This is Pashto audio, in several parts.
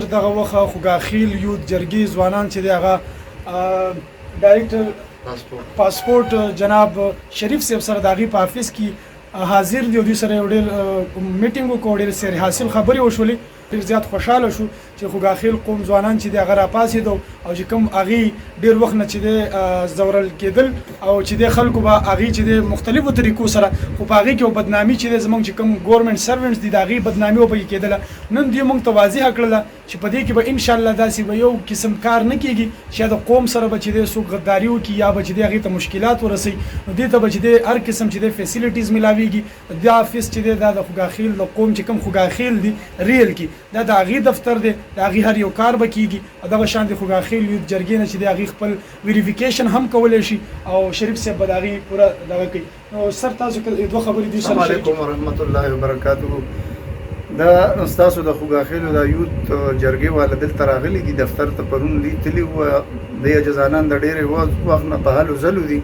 دغه وخت خوګاخیل یوت جرګې ځوانان چې دی هغه ډایرکټر پاسپورت جناب شریف صاحب سره د هغې په افیس کې حاضر دي او دوی سره یو ډېر میټینګ وکړو، ډېر سیر حاصل خبرې وشولې. ډېر زیات خوشحاله شو چې خوګاخیل قوم ځوانان چې دی هغه راپاڅېدو او چې کوم هغې ډېر وخت نه چې دی ځورل کېدل او چې دی خلکو به هغې چې دی مختلفو طریقو سره خو په هغې کې یو بدنامي چې دی زموږ چې کوم ګورنمنټ سروینټس دي د هغې بدنامي وپکې کېدله. نن دوی موږ ته واضحه کړله چې په دې کې به انشاءالله داسې به یو قسم کار نه کېږي چې د قوم سره به چې دی څوک غداري وکړي یا به چې دی هغې ته مشکلات ورسوي. نو دې ته به چې دی هر قسم چې دی فیسیلیټیز میلاویږي. دا افیس چې دی دا د خوګاخیل د قوم چې کوم خوګاخیل دي ریل کې دا د هغې دفتر دی، د هغې هر یو کار به کېږي. دغه شان د خوګاخیل یوت جرګې نه چې د هغې خپل ویریفیکیشن هم کولی شي او شریف صاحب به د هغې پوره دغه کوي. نو سر تاسو دوه خبرې دي. السلام علیکم ورحمت الله وبرکاتو. دا ستاسو د خوګاخیلو د یوت جرګې والا دلته راغلي دي دفتر ته، پرون دوی تللي وو. د جزانان د ډېرې وخت نه په هلو ځلو دي.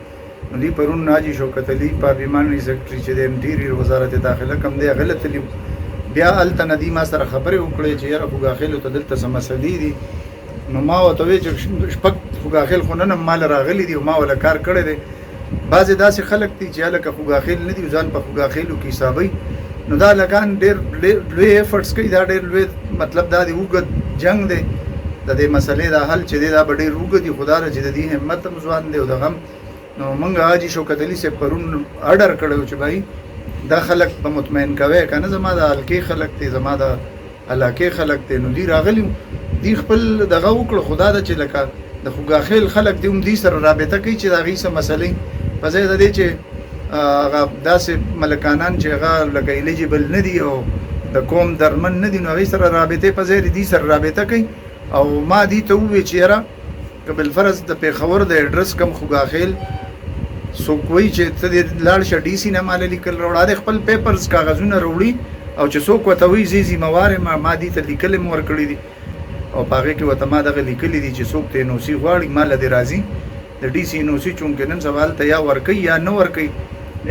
نو دوی پرون حاجي شوکت علي پارلیماني سیکرټري چې د انټیریر وزارت داخله کوم دی هغه تللي. بیا هلته نه دي ما سره خبرې وکړې چې یاره خوګاخیلو ته دلته څه مسلې دي. نو ما ورته وویل چې شپږ خوګاخیل خو نن هم مال راغلي دي او ما ولا کار کړی دی. بعضې داسې خلک دي چې هلکه خوګاخیل نه دي ځان په خوګاخیلو کې حسابوي. نو دا لګان ډېر لوی ایفرټس کوي. دا ډېر لوی مطلب دا دی اوږد جنګ دی د دې مسلې دا حل چې دی دا به ډېر اوږد وي. خو دا چې د دې همت هم ځوان دی او دغه هم. نو موږ حاجي شوکت علي صاحب پرون اډر کړی چې بھائی دا خلک به مطمئن کوي که نه، زما د حلقې خلک دی، زما د علاقې خلک دی. نو دوی راغلي دوی خپل دغه وکړه. خو دا ده چې لکه د خوګاخیل خلک دي هم دوی سره رابطه کوي چې د هغې څه مسلې په ځای د دې چې هغه داسې ملکانان چې هغه لکه ایلیجیبل نه دي او د قوم درمن نه دي، نو هغې سره رابطې په ځای دوی سره رابطه کوي. او ما دوی ته وویل چې یاره که بالفرض د پېښور د اډرس کم خوګاخیل څوک وایي چې ته دې لاړ شه ډي سي نه ماله لیکل راوړه، د خپل پیپرز کاغذونه راوړي او چې څوک ورته وایي زه ذمهوار یم ما دې ته لیکلې م ورکړي دي او په هغې کې ورته ما دغه لیکلي دي چې څوک ته ان او سي غواړي ماله دې راځي. د ډي سي ان او سي چونکې نن سوال ته یا ورکوي یا نه ورکوي.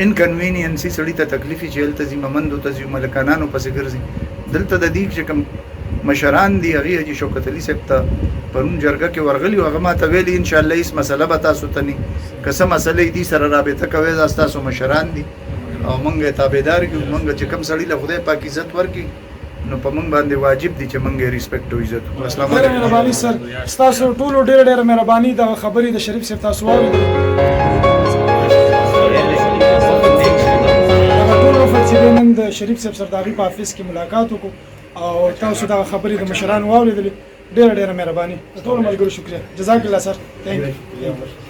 انکنوینینسي سړي ته تکلیفي چې هلته ځي ممندو ته ځي ملکانانو پسې ګرځي. دلته د دې چې کوم مشران دي هغې حاجي شوکت علي صاحب ته پرون جرګه کې ورغلي او هغه ما ته ویلي انشاءالله هېڅ مسله به تاسو ته نه که څه مسلې دي سره رابطه کوئ دا ستاسو مشران دي او موږ یې تابعدار کړو. موږ چې کوم سړي له خدای پاک عزت ورکړي نو په موږ باندې واجب دي چې موږ یې ریسپیکټ او عزت وکړو. السلام علیکم. مهرباني سر ستاسو ټولو ډېره مهرباني. دغه خبرې د شریف صاحب تاسو واورېدې. دغه ټول وخت چې نن د شریف صاحب سره د هغې په افیس کې ملاقات وکړو او تاسو دغه خبرې د مشرانو واورېدلې. ډېره مهرباني. د ټولو ملګرو شکریه. جزاک الله سر. تhank you.